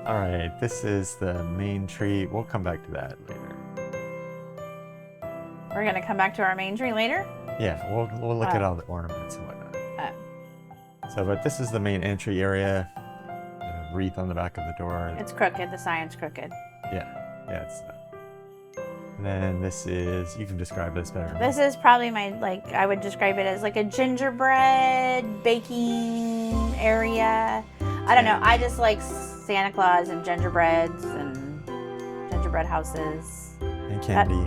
All right, this is the main tree. We'll come back to that later. We're gonna come back to our main tree later? Yeah, we'll look at all the ornaments and whatnot. But this is the main entry area. The wreath on the back of the door. It's crooked. The sign's crooked. Yeah, it's. And then this is, you can describe this better. This is probably I would describe it as like a gingerbread baking area. I don't know. I just like Santa Claus and gingerbreads and gingerbread houses. And candy.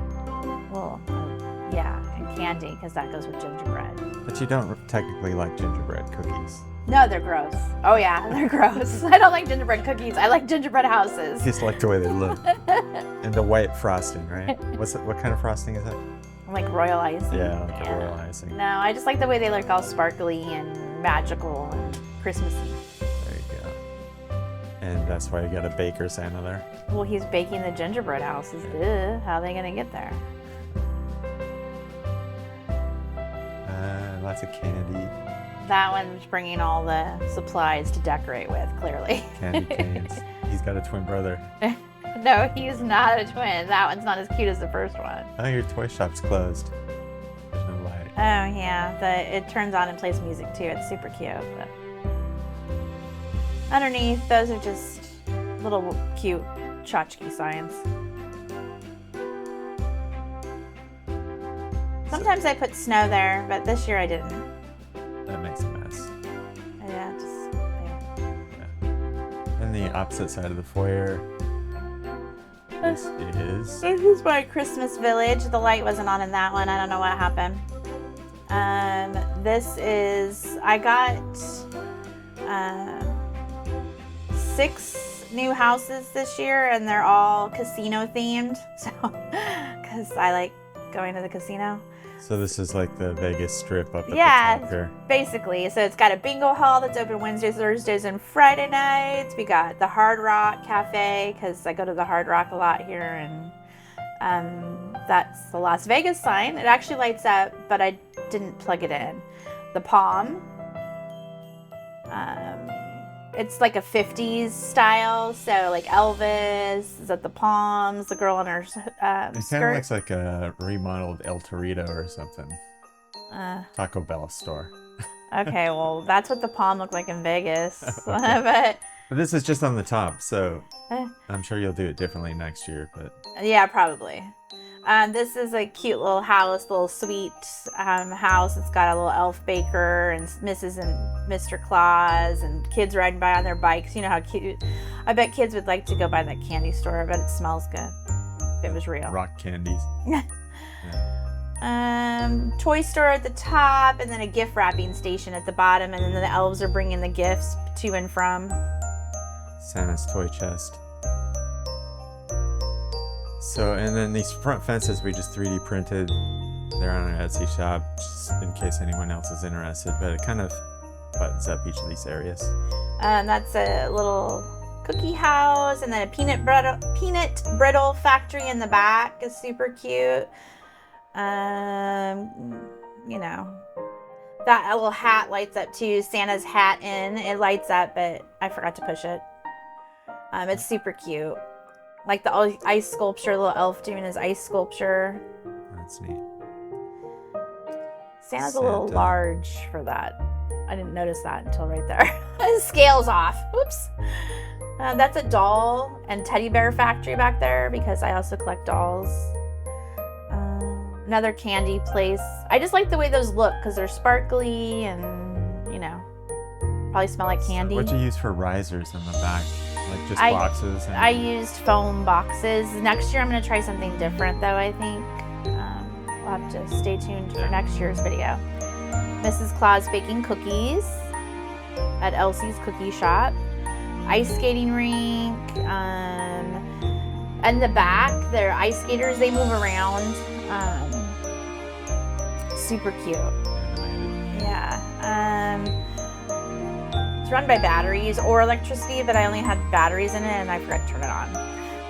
Yeah, and candy, because that goes with gingerbread. But you don't technically like gingerbread cookies. No, they're gross. Oh yeah, they're gross. I don't like gingerbread cookies. I like gingerbread houses. You just like the way they look. And the white frosting, right? What kind of frosting is that? Like royal icing. Yeah, like a royal icing. No, I just like the way they look all sparkly and magical and Christmassy. There you go. And that's why you got a baker Santa there. Well, he's baking the gingerbread houses. Ugh, how are they going to get there? Lots of candy. That one's bringing all the supplies to decorate with, clearly. Candy canes. He's got a twin brother. No, he's not a twin. That one's not as cute as the first one. Oh, your toy shop's closed. There's no light. Oh, yeah. It turns on and plays music, too. It's super cute. But underneath, those are just little cute tchotchke signs. Sometimes I put snow there, but this year I didn't. That makes a mess. Yeah, And the opposite side of the foyer. This is my Christmas village. The light wasn't on in that one. I don't know what happened. This is, I got 6 new houses this year, and they're all casino themed. So, because I like going to the casino. So this is like the Vegas Strip up at the top here. Basically. So it's got a bingo hall that's open Wednesdays, Thursdays, and Friday nights. We got the Hard Rock Cafe, because I go to the Hard Rock a lot here, and that's the Las Vegas sign. It actually lights up, but I didn't plug it in. The Palm. It's like a 50s style, so like Elvis is at the Palms, the girl in her it kind of skirt. looks like a remodeled El Torito or something. Taco Bell store. Okay, well, that's what the Palm looked like in Vegas. Okay. But this is just on the top, so I'm sure you'll do it differently next year. But yeah, probably. This is a cute little house, little sweet house. It's got a little elf baker and Mrs. and Mr. Claus and kids riding by on their bikes. You know how cute. I bet kids would like to go by that candy store. I bet it smells good if it was real. Rock candies. Toy store at the top, and then a gift wrapping station at the bottom, and then the elves are bringing the gifts to and from. Santa's toy chest. So, and then these front fences we just 3D printed. They're on our Etsy shop, just in case anyone else is interested, but it kind of buttons up each of these areas. That's a little cookie house, and then a peanut brittle factory in the back is super cute. You know, that little hat lights up too. Santa's hat it lights up, but I forgot to push it. It's super cute. Like the ice sculpture, little elf doing his ice sculpture. That's neat. Santa's a little large for that. I didn't notice that until right there. His scale's off. Whoops. That's a doll and teddy bear factory back there, because I also collect dolls. Another candy place. I just like the way those look, because they're sparkly and, you know, probably smell like candy. What'd you use for risers in the back? Like just boxes? I used foam boxes. Next year I'm going to try something different, though, I think. We'll have to stay tuned for next year's video. Mrs. Claus baking cookies at Elsie's Cookie Shop. Ice skating rink. And the back, they're ice skaters. They move around. Super cute. Yeah. It's run by batteries or electricity, but I only had batteries in it and I forgot to turn it on.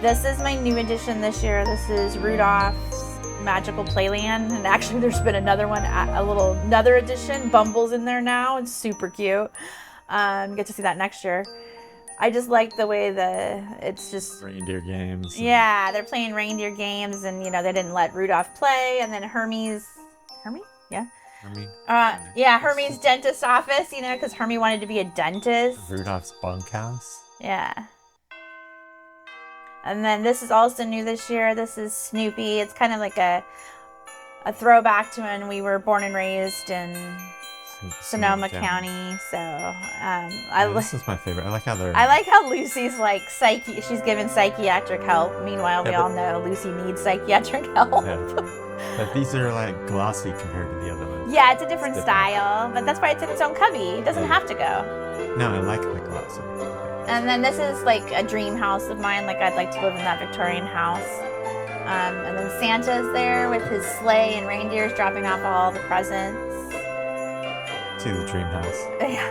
This is my new addition this year. This is Rudolph's Magical Playland, and actually there's been another one, another edition. Bumble's in there now. It's super cute. Get to see that next year. I just like the way it's just Reindeer games. Yeah, they're playing reindeer games, and they didn't let Rudolph play, and then Hermes, yeah, Hermes' dentist office, because Hermie wanted to be a dentist. Rudolph's bunkhouse. Yeah. And then this is also new this year. This is Snoopy. It's kind of like a throwback to when we were born and raised in Sonoma County. So this is my favorite. I like how Lucy's like she's given psychiatric help. Meanwhile, we all know Lucy needs psychiatric help. Yeah. But these are like glossy compared to the other ones. Yeah, it's a different style, but that's why it's in its own cubby. It doesn't have to go. No, I like the glossy. And then this is like a dream house of mine. Like I'd like to live in that Victorian house. And then Santa's there with his sleigh and reindeers dropping off all the presents. To the dream house. Yeah.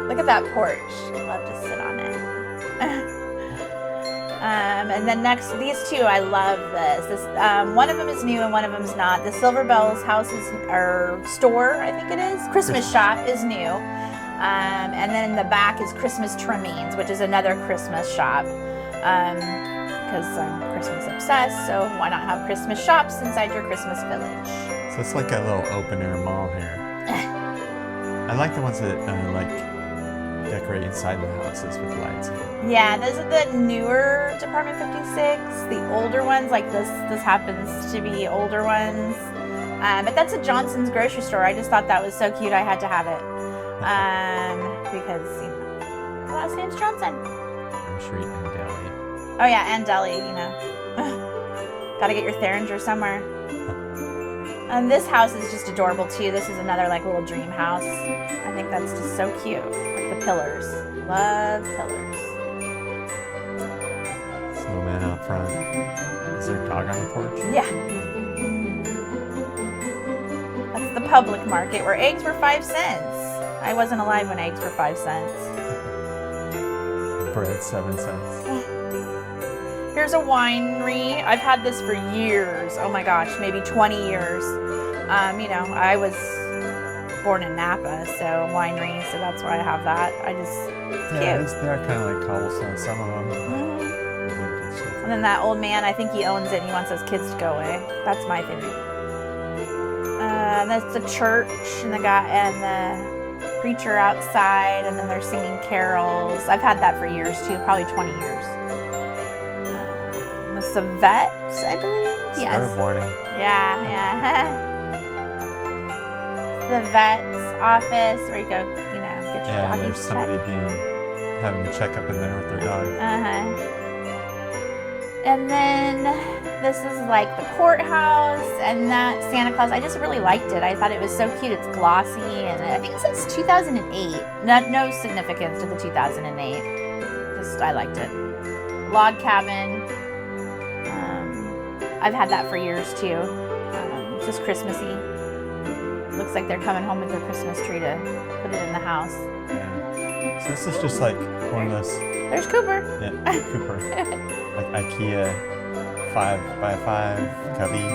Look at that porch. I'd love to sit on it. And then next, these two, I love this. One of them is new and one of them is not. The Silver Bells or store, I think it is. Christmas shop is new. And then in the back is Christmas Trimmings, which is another Christmas shop. Because I'm Christmas obsessed, so why not have Christmas shops inside your Christmas village? So it's like a little open air mall here. I like the ones that decorate inside the houses with lights. Yeah, those are the newer Department 56. The older ones, like this happens to be older ones. But that's a Johnson's grocery store. I just thought that was so cute. I had to have it. Because, the last name's Johnson. Grocery and deli. Oh yeah, and deli, Gotta get your Theringer somewhere. And this house is just adorable too. This is another like little dream house. I think that's just so cute. Like the pillars. Love pillars. Snowman out front. Is there a dog on the porch? Yeah. That's the public market where eggs were 5 cents. I wasn't alive when eggs were 5 cents. Bread 7 cents. Here's a winery. I've had this for years. Oh my gosh, maybe 20 years. I was born in Napa, so winery, so that's why I have that. They're kind of like cobblestone, some of them. Mm-hmm. And then that old man, I think he owns it and he wants his kids to go away. That's my favorite. That's the church and the preacher outside, and then they're singing carols. I've had that for years too, probably 20 years. The vet, I believe. Yes. Start morning. Yeah. The vet's office where you go, get your dog. There's somebody having a checkup in there with their dog. And then this is like the courthouse, and that Santa Claus. I just really liked it. I thought it was so cute. It's glossy, and I think it says 2008. No significance to the 2008. Just I liked it. Log cabin. I've had that for years too. Just Christmassy. Looks like they're coming home with their Christmas tree to put it in the house. Yeah. So this is just like one of those. There's Cooper. Yeah, Cooper. Like IKEA 5x5 cubby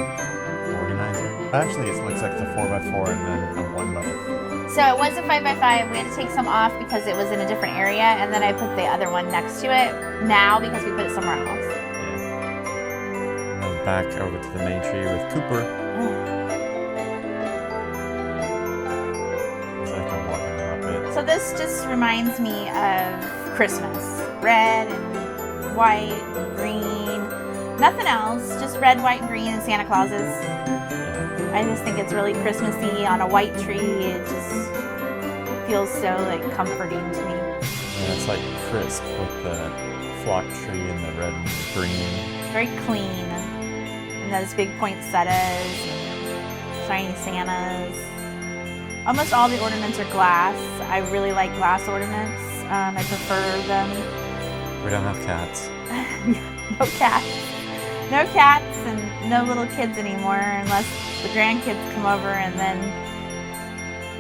organizer. Actually, it looks like it's a 4x4 and then a 1x4. So it was a 5x5. We had to take some off because it was in a different area, and then I put the other one next to it now because we put it somewhere else. Back over to the main tree with Cooper. It's like a walking puppet. So this just reminds me of Christmas. Red and white and green. Nothing else. Just red, white, and green and Santa Clauses. I just think it's really Christmassy on a white tree. It just feels so comforting to me. Yeah, it's like crisp with the flock tree and the red and green. Very clean. Those big poinsettias and shiny Santas. Almost all the ornaments are glass. I really like glass ornaments. I prefer them. We don't have cats. No cats. No cats and no little kids anymore unless the grandkids come over, and then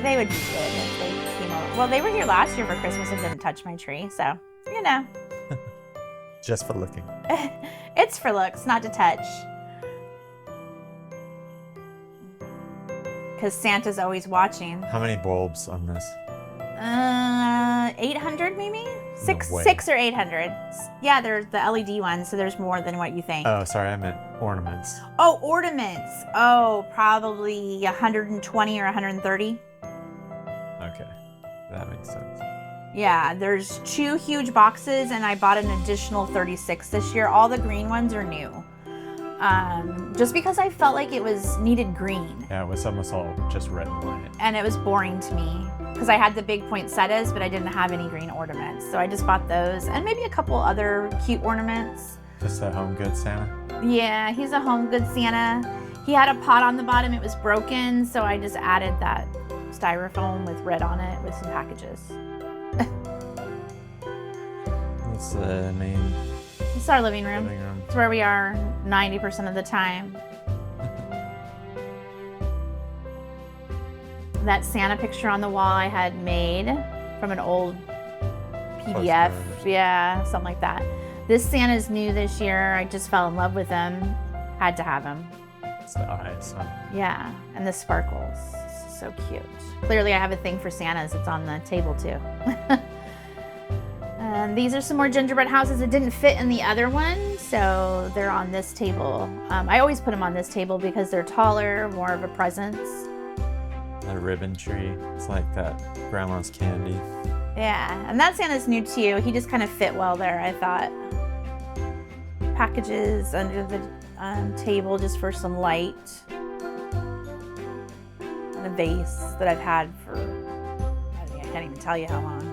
they would be good if they came over. Well, they were here last year for Christmas and didn't touch my tree, so, Just for looking. It's for looks, not to touch. Because Santa's always watching. How many bulbs on this? 800 maybe? way. 6 or 800. Yeah, they're the LED ones, so there's more than what you think. Oh, sorry, I meant ornaments. Oh, ornaments. Oh, probably 120 or 130. Okay, that makes sense. Yeah, there's 2 huge boxes, and I bought an additional 36 this year. All the green ones are new. Just because I felt like it needed green. Yeah, it was almost all just red and white. And it was boring to me because I had the big poinsettias, but I didn't have any green ornaments. So I just bought those and maybe a couple other cute ornaments. Just a home goods Santa? Yeah, he's a home goods Santa. He had a pot on the bottom, it was broken, so I just added that styrofoam with red on it with some packages. That's the main It's our living room. living room. It's where we are 90% of the time. That Santa picture on the wall I had made from an old PDF. Postcard. Yeah, something like that. This Santa's new this year. I just fell in love with him. Had to have him. It's the eyes. Huh? Yeah, and the sparkles. So cute. Clearly I have a thing for Santas. It's on the table too. And these are some more gingerbread houses that didn't fit in the other one, so they're on this table. I always put them on this table because they're taller, more of a presence. The ribbon tree. It's like that grandma's candy. Yeah, and that Santa's new too. He just kind of fit well there, I thought. Packages under the table just for some light. And a vase that I've had for, I can't even tell you how long.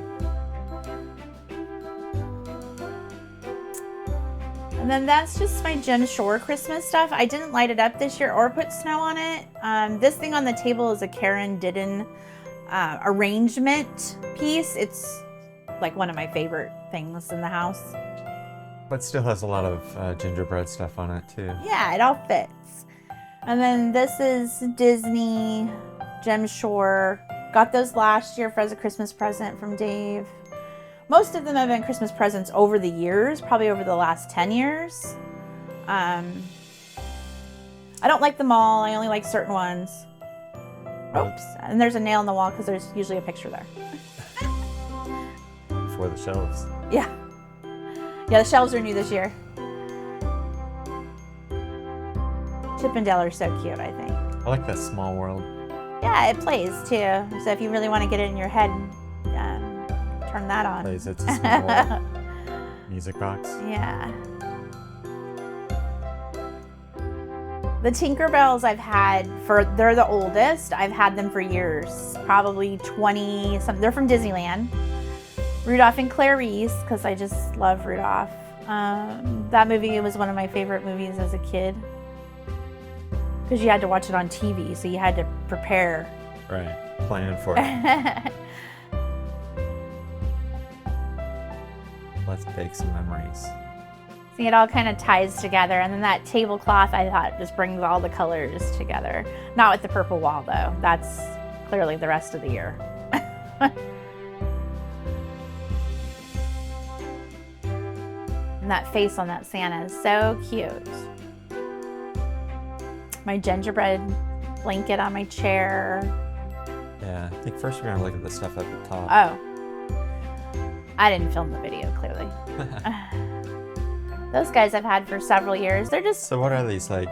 And then that's just my Gem Shore Christmas stuff. I didn't light it up this year or put snow on it. This thing on the table is a Karen Didden arrangement piece. It's like one of my favorite things in the house. But still has a lot of gingerbread stuff on it too. Yeah, it all fits. And then this is Disney Gem Shore. Got those last year as a Christmas present from Dave. Most of them have been Christmas presents over the years, probably over the last 10 years. I don't like them all. I only like certain ones. Oops. And there's a nail in the wall because there's usually a picture there. For the shelves. Yeah. Yeah, the shelves are new this year. Chip and Dale are so cute, I think. I like that small world. Yeah, it plays too. So if you really want to get it in your head, turn that on. Plays It's a Small World music box. Yeah. The Tinkerbells I've had they're the oldest. I've had them for years, probably 20 something. They're from Disneyland. Rudolph and Clarice, because I just love Rudolph. That movie was one of my favorite movies as a kid. Because you had to watch it on TV, so you had to prepare. Right. Plan for it. Let's bake some memories. See, it all kind of ties together. And then that tablecloth, I thought, just brings all the colors together. Not with the purple wall, though. That's clearly the rest of the year. And that face on that Santa is so cute. My gingerbread blanket on my chair. Yeah, I think first we're gonna look at the stuff at the top. Oh. I didn't film the video, clearly. Those guys I've had for several years. They're just... So what are these, like?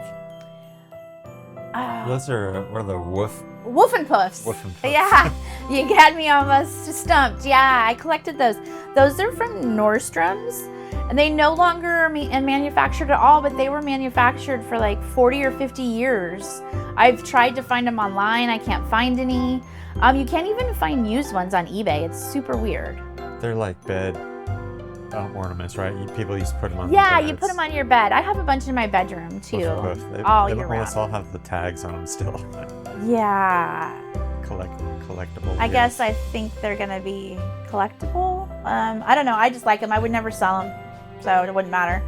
Those are, what are the woof? Woof and Puffs. Woof and Puffs. Yeah, you had me almost stumped. Yeah, I collected those. Those are from Nordstrom's, and they no longer are manufactured at all, but they were manufactured for like 40 or 50 years. I've tried to find them online. I can't find any. You can't even find used ones on eBay. It's super weird. They're like bed ornaments, right? People used to put them on Yeah, beds. you put them on your bed. I have a bunch in my bedroom too. They all year must all round. have the tags on them still. Yeah. Collectible. I guess I think they're gonna be collectible. I don't know. I just like them. I would never sell them, so it wouldn't matter.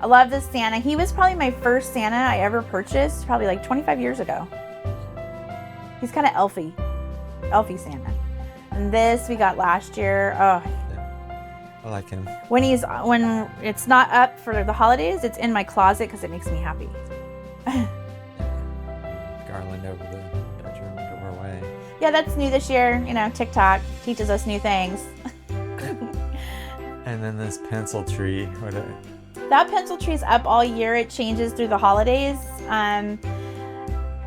I love this Santa. He was probably my first Santa I ever purchased, probably like 25 years ago. He's kind of elfy Santa. And this we got last year. Oh, I like him. when it's not up for the holidays, it's in my closet because it makes me happy. Garland over the bedroom doorway. Yeah, that's new this year. You know, TikTok teaches us new things. And then this pencil tree. That pencil tree's up all year. It changes through the holidays.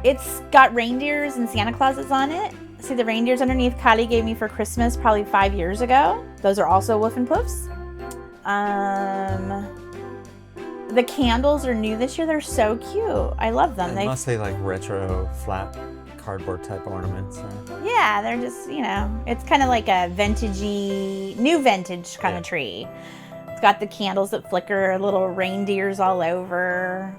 It's got reindeers and Santa Clauses on it. See the reindeers underneath Kylie gave me for Christmas probably 5 years ago. Those are also Woof and Poofs. The candles are new this year. They're so cute. I love them. They must say like retro flat cardboard type ornaments. Yeah, they're just, you know, it's kind of like a vintagey, new vintage kind of tree. It's got the candles that flicker, little reindeers all over.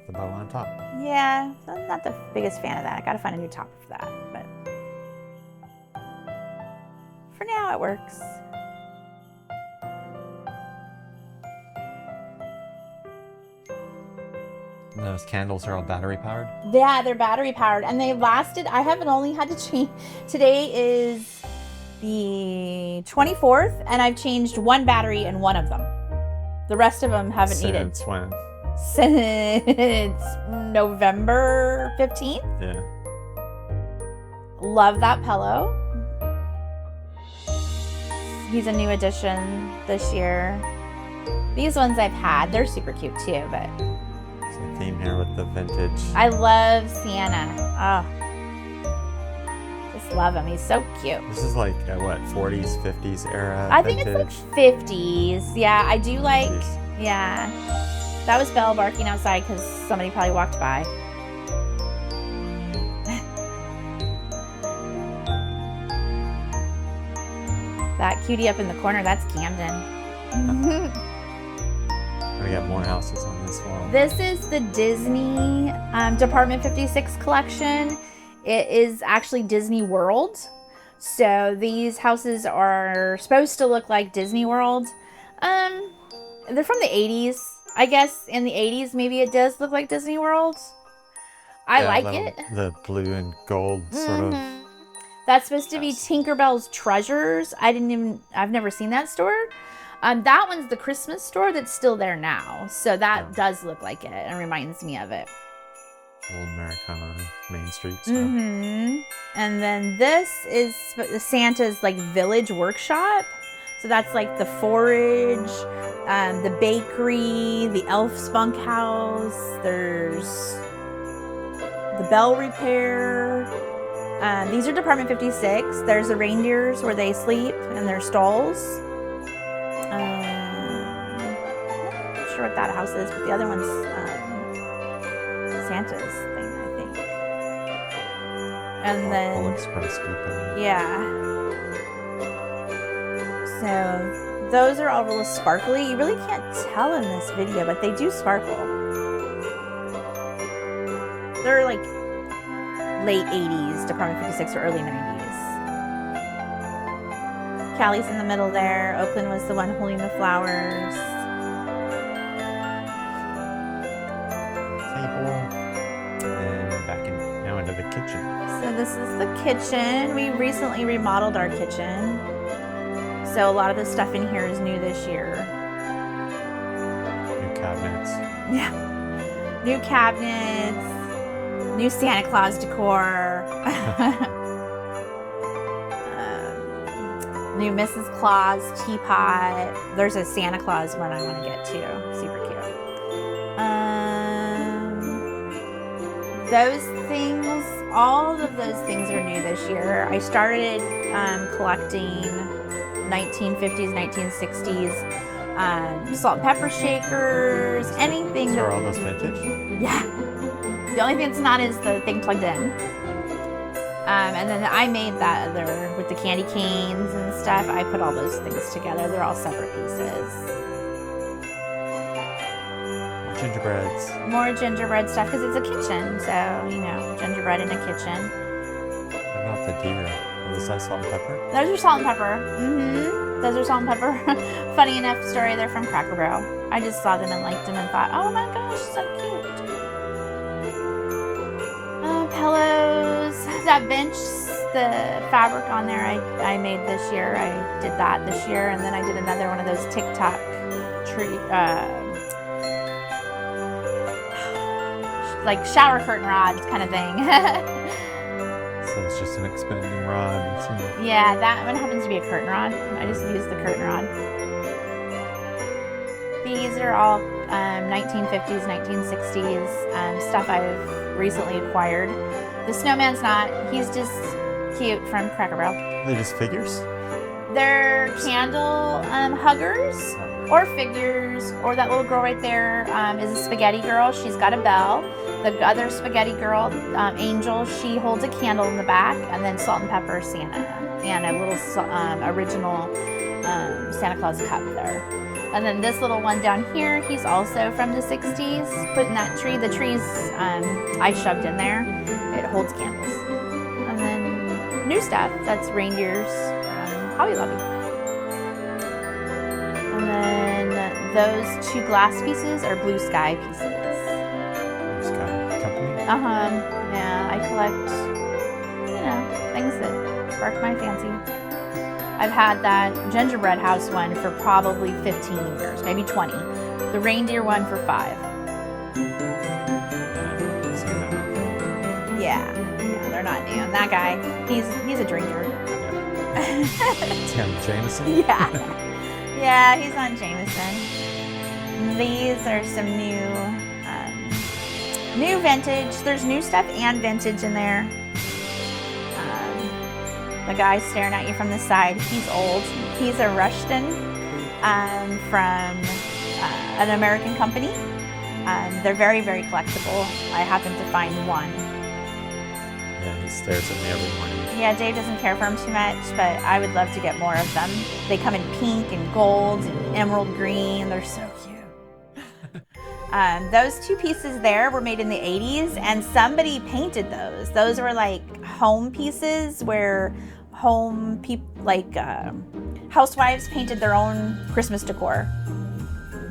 The bow on top. Yeah, I'm not the biggest fan of that. I gotta find a new top for that, but for now it works. And those candles are all battery powered? Yeah, they're battery powered and they lasted. I haven't only had to change. Today is the 24th and I've changed one battery in one of them. The rest of them haven't needed. Since when? Since November 15th. Yeah. Love that pillow. He's a new addition this year. These ones I've had. They're super cute too, but there's a theme here with the vintage. I love Santa. Oh. Just love him. He's so cute. This is like what, 40s, 50s era? I think it's like 50s. Yeah, I do like 50s. Yeah. That was Belle barking outside because somebody probably walked by. That cutie up in the corner, that's Camden. We got more houses on this wall. This is the Disney Department 56 collection. It is actually Disney World. So these houses are supposed to look like Disney World. They're from the 80s. I guess in the 80s, maybe it does look like Disney World. I like it. The blue and gold sort of. That's supposed to be Tinkerbell's Treasures. I've never seen that store. That one's the Christmas store that's still there now. So that does look like it and reminds me of it. Old Americana Main Street stuff. And then this is Santa's like village workshop. So that's like the forage, the bakery, the elf's bunkhouse. There's the bell repair. These are Department 56. There's the reindeers where they sleep in their stalls. I'm not sure what that house is, but the other one's Santa's thing, I think. And then Express Depot. Yeah. So those are all real sparkly. You really can't tell in this video, but they do sparkle. They're like late 80s, Department 56 or early 90s. Callie's in the middle there. Oakland was the one holding the flowers. Table. And back now into the kitchen. So this is the kitchen. We recently remodeled our kitchen. So a lot of the stuff in here is new this year. New cabinets. Yeah. New cabinets. New Santa Claus decor. New Mrs. Claus teapot. There's a Santa Claus one I want to get too. Super cute. Those things, all of those things are new this year. I started collecting 1950s, 1960s salt and pepper shakers, anything. So are all those vintage? Yeah. The only thing that's not is the thing plugged in. And then I made that other with the candy canes and stuff. I put all those things together. They're all separate pieces. Gingerbreads. More gingerbread stuff because it's a kitchen. So, you know, gingerbread in a kitchen. What about the deer? Is that salt and pepper? Those are salt and pepper. Those are salt and pepper. Funny enough story, they're from Cracker Barrel. I just saw them and liked them and thought, oh my gosh, so cute. Pillows. That bench, the fabric on there, I made this year. I did that this year, and then I did another one of those TikTok tree, like shower curtain rods kind of thing. So it's just an expanding rod. Yeah, that one happens to be a curtain rod. I just used the curtain rod. These are all 1950s, 1960s stuff I've recently acquired. The snowman's not. He's just cute from Cracker Barrel. They're just figures? They're candle huggers or figures, or that little girl right there is a spaghetti girl. She's got a bell. The other spaghetti girl, Angel, she holds a candle in the back, and then Salt and Pepper Santa, and a little original Santa Claus cup there. And then this little one down here, he's also from the 60s, put in that tree. The tree's I shoved in there. It holds candles. And then new stuff, that's reindeers from Hobby Lobby. And then those two glass pieces are Blue Sky pieces. Yeah, I collect, things that spark my fancy. I've had that gingerbread house one for probably 15 years, maybe 20. The reindeer one for 5. Yeah, they're not new. And that guy, he's a drinker. Is he on Jameson? Yeah, he's on Jameson. These are some new vintage. There's new stuff and vintage in there. The guy staring at you from the side, he's old. He's a Rushton from an American company. They're very, very collectible. I happened to find one. Yeah, he stares at me every morning. Yeah, Dave doesn't care for them too much, but I would love to get more of them. They come in pink and gold and emerald green. They're so cute. Those two pieces there were made in the 80s, and somebody painted those. Those were like home pieces where housewives painted their own Christmas decor.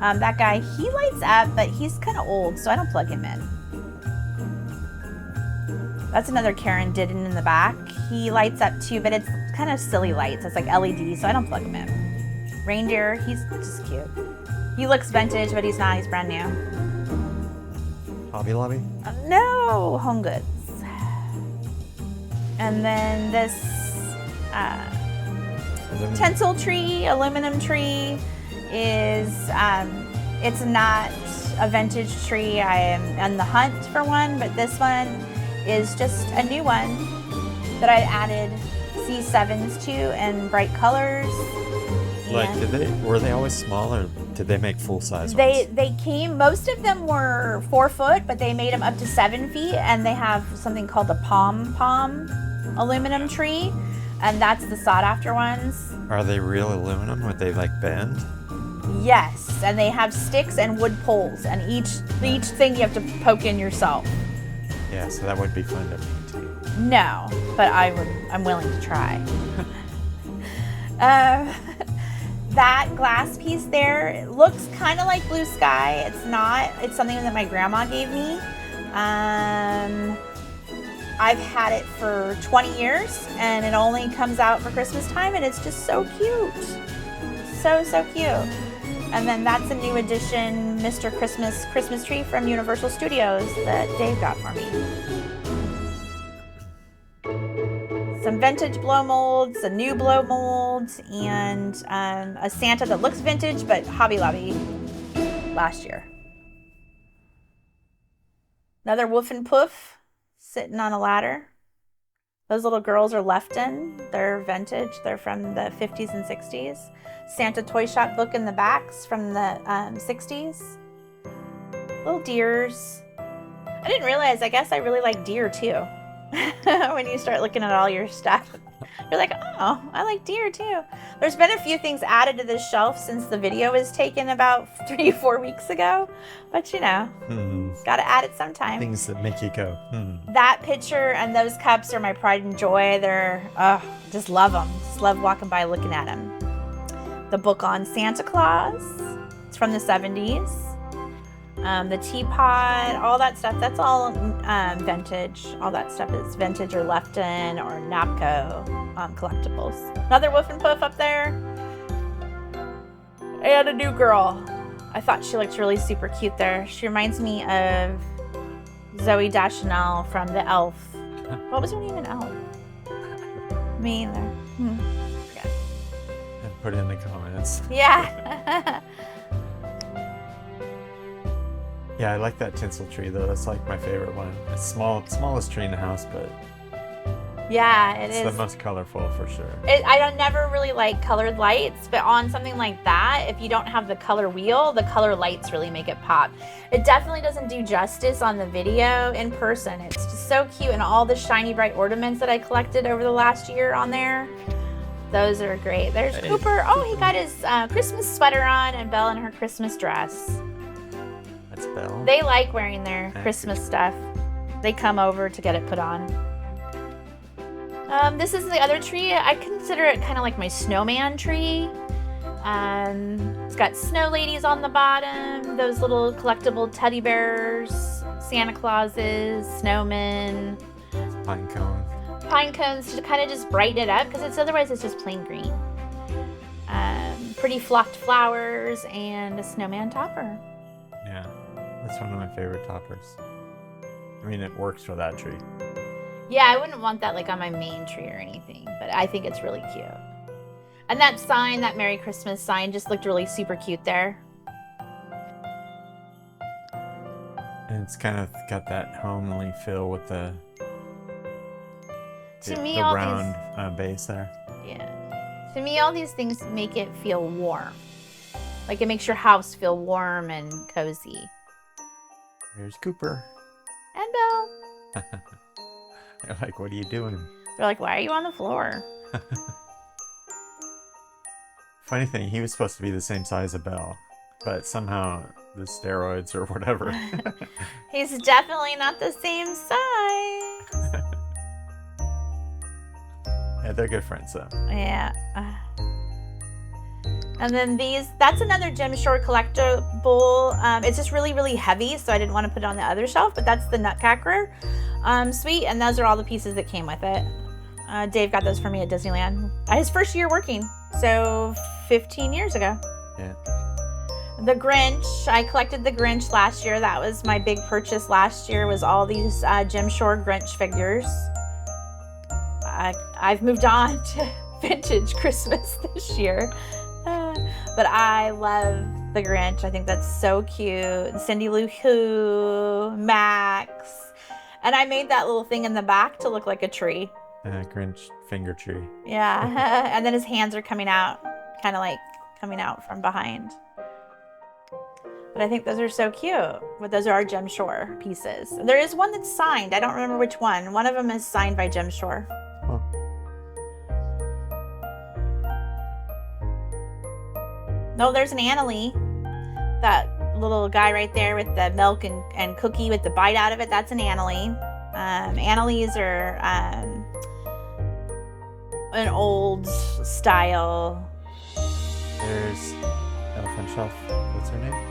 That guy, he lights up, but he's kind of old, so I don't plug him in. That's another Karen did in the back. He lights up too, but it's kind of silly lights. It's like LED, so I don't plug him in. Reindeer, he's just cute. He looks vintage, but he's not. He's brand new. Hobby Lobby? No, Home Goods. And then this tinsel tree, aluminum tree is, it's not a vintage tree. I am on the hunt for one, but this one is just a new one that I added C7s to in bright colors. Like, were they always small, or did they make full size ones? They came, most of them were 4 foot, but they made them up to 7 feet, and they have something called the pom aluminum tree, and that's the sought after ones. Are they real aluminum? Would they like bend? Yes, and they have sticks and wood poles, and each thing you have to poke in yourself. Yeah, so that would be fun to paint. No, but I'm willing to try. That glass piece there looks kind of like Blue Sky. It's not. It's something that my grandma gave me. I've had it for 20 years, and it only comes out for Christmas time, and it's just so cute. So cute. And then that's a new edition Mr. Christmas tree from Universal Studios that Dave got for me. Some vintage blow molds, a new blow mold, and a Santa that looks vintage, but Hobby Lobby last year. Another Woof and Poof sitting on a ladder. Those little girls are Lefton. They're vintage. They're from the 50s and 60s. Santa Toy Shop book in the backs from the 60s. Little deers. I didn't realize, I guess I really like deer too. When you start looking at all your stuff, you're like, oh, I like deer too. There's been a few things added to this shelf since the video was taken about 3-4 weeks ago, but gotta add it sometime. Things that make you go, That picture and those cups are my pride and joy. They're, just love them. Just love walking by looking at them. The book on Santa Claus, it's from the 70s. The teapot, all that stuff, that's all vintage. All that stuff is vintage or Lefton or Napco collectibles. Another Woof and Poof up there. And a new girl. I thought she looked really super cute there. She reminds me of Zooey Deschanel from The Elf. What was her name in Elf? Me either. Yeah. And put it in the comments. Yeah. Yeah, I like that tinsel tree though. That's like my favorite one. It's smallest tree in the house, but Yeah, it's the most colorful for sure. I don't never really like colored lights, but on something like that, if you don't have the color wheel, the color lights really make it pop. It definitely doesn't do justice on the video. In person, it's just so cute, and all the shiny bright ornaments that I collected over the last year on there, those are great. There's Cooper. Oh, he got his Christmas sweater on, and Belle in her Christmas dress. That's Belle. They like wearing their Christmas stuff. They come over to get it put on. This is the other tree. I consider it kind of like my snowman tree. It's got snow ladies on the bottom, those little collectible teddy bears, Santa Clauses, snowmen. Pine cone. Pine cones to kind of just brighten it up, because otherwise it's just plain green. Pretty flocked flowers and a snowman topper. Yeah, that's one of my favorite toppers. I mean, it works for that tree. Yeah, I wouldn't want that like on my main tree or anything, but I think it's really cute. And that sign, that Merry Christmas sign, just looked really super cute there. And it's kind of got that homely feel with the round base there. Yeah. To me, all these things make it feel warm. Like it makes your house feel warm and cozy. Here's Cooper. And Belle. They're like, what are you doing? They're like, why are you on the floor? Funny thing, he was supposed to be the same size as Belle, but somehow the steroids or whatever. He's definitely not the same size. Yeah, they're good friends though. Yeah. And then that's another Gem Shore collectible. It's just really, really heavy, so I didn't want to put it on the other shelf, but that's the Nutcracker suite, and those are all the pieces that came with it. Dave got those for me at Disneyland. His first year working, so 15 years ago. Yeah. The Grinch, I collected the Grinch last year. That was my big purchase last year, was all these Gem Shore Grinch figures. I've moved on to vintage Christmas this year. But I love the Grinch. I think that's so cute. Cindy Lou Who, Max. And I made that little thing in the back to look like a tree. Grinch finger tree. Yeah. And then his hands are coming out, kind of like coming out from behind. But I think those are so cute. But those are our Gem Shore pieces. There is one that's signed. I don't remember which one. One of them is signed by Gem Shore. Huh. No, there's an Annalie. That little guy right there with the milk and cookie with the bite out of it. That's an Annalie. Annalies are an old style. There's Elf on Shelf. What's her name?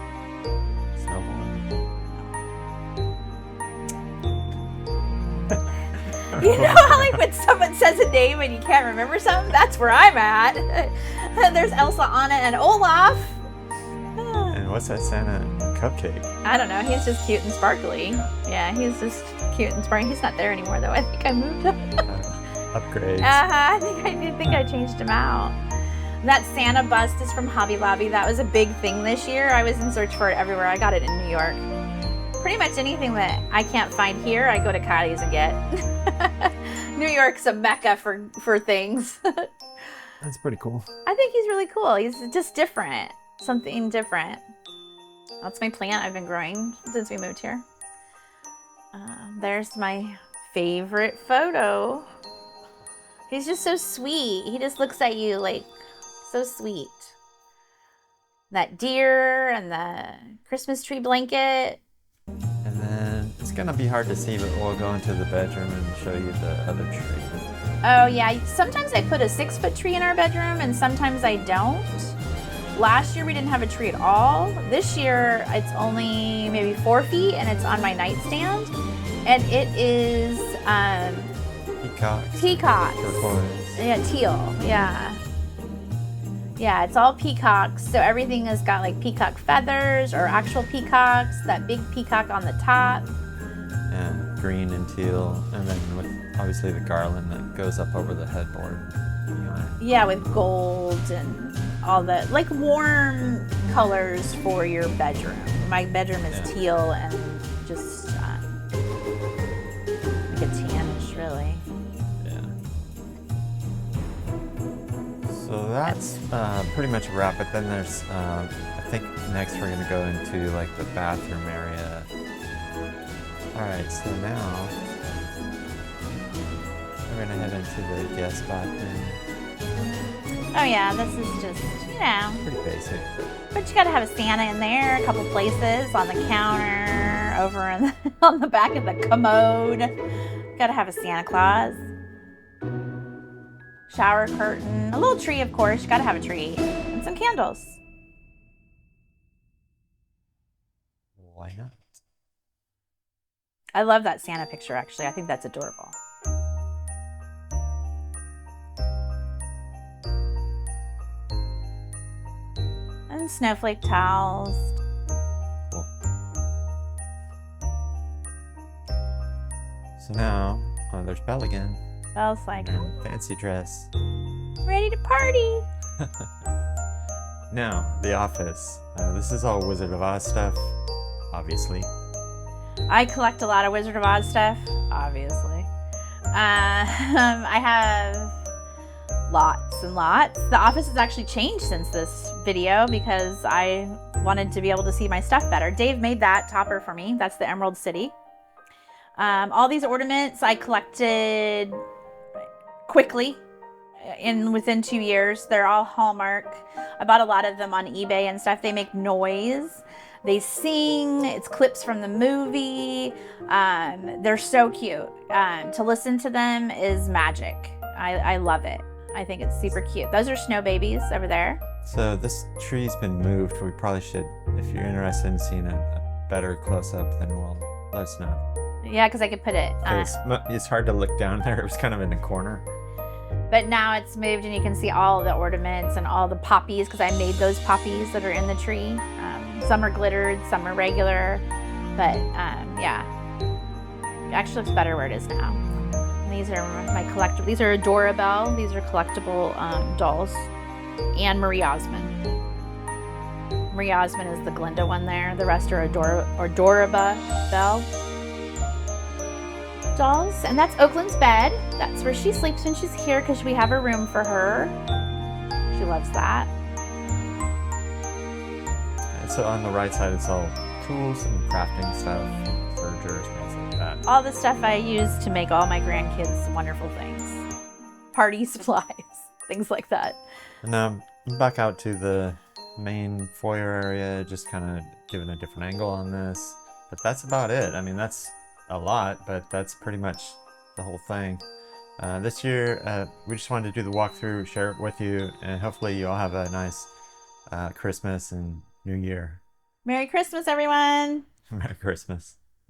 You know how like when someone says a name and you can't remember something? That's where I'm at. There's Elsa, Anna, and Olaf. And what's that Santa cupcake? I don't know. He's just cute and sparkly. Yeah, he's just cute and sparkly. He's not there anymore though. I think I moved him. Upgrades. I think I changed him out. That Santa bust is from Hobby Lobby. That was a big thing this year. I was in search for it everywhere. I got it in New York. Pretty much anything that I can't find here, I go to Kylie's and get. New York's a mecca for things. That's pretty cool. I think he's really cool. He's just different. Something different. That's my plant I've been growing since we moved here. There's my favorite photo. He's just so sweet. He just looks at you like so sweet. That deer and the Christmas tree blanket. And then it's gonna be hard to see, but we'll go into the bedroom and show you the other tree. Oh yeah, sometimes I put a 6-foot tree in our bedroom and sometimes I don't. Last year we didn't have a tree at all. This year it's only maybe 4 feet and it's on my nightstand. And it is peacocks. Turquoise. Yeah, teal. Yeah. Yeah, it's all peacocks. So everything has got like peacock feathers or actual peacocks, that big peacock on the top. Yeah, green and teal, and then with obviously the garland that goes up over the headboard behind. Yeah, with gold and all the like warm colors for your bedroom. My bedroom is teal and just like a tannish, really. Yeah. So that's pretty much a wrap. But then there's, I think next we're gonna go into like the bathroom area. All right, so now we're gonna head into the guest bathroom. Oh yeah, this is just, Pretty basic. but you gotta have a Santa in there, a couple places on the counter, over in the, on the back of the commode. Gotta have a Santa Claus. Shower curtain, a little tree, of course. You gotta have a tree, and some candles. Why not? I love that Santa picture, actually. I think that's adorable. And snowflake towels. Cool. So now, there's Belle again. Belle's like, And fancy dress. ready to party. Now, the office. This is all Wizard of Oz stuff, obviously. I collect a lot of Wizard of Oz stuff, obviously. I have lots and lots. The office has actually changed since this video because I wanted to be able to see my stuff better. Dave made that topper for me. That's the Emerald City. All these ornaments I collected quickly within 2 years. They're all Hallmark. I bought a lot of them on eBay and stuff. They make noise. They sing. It's clips from the movie. They're so cute. To listen to them is magic. I love it. I think it's super cute. Those are snow babies over there. So this tree's been moved. We probably should, if you're interested in seeing a better close-up, then let us know. Yeah, because I could put it. It's hard to look down there. It was kind of in a corner. But now it's moved and you can see all the ornaments and all the poppies because I made those poppies that are in the tree. Some are glittered, some are regular. But yeah, it actually looks better where it is now. And these are my collectible. These are Adorabelle. These are collectible dolls. And Marie Osmond. Marie Osmond is the Glinda one there. The rest are Adorabelle dolls. And that's Oakland's bed. That's where she sleeps when she's here because we have a room for her. She loves that. And so on the right side, it's all tools and crafting stuff, furniture, things like that. All the stuff I use to make all my grandkids wonderful things. Party supplies, things like that. And now back out to the main foyer area, just kind of giving a different angle on this. But that's about it. I mean, that's a lot, but that's pretty much the whole thing. This year, we just wanted to do the walkthrough, share it with you, and hopefully you all have a nice Christmas and New Year. Merry Christmas, everyone! Merry Christmas.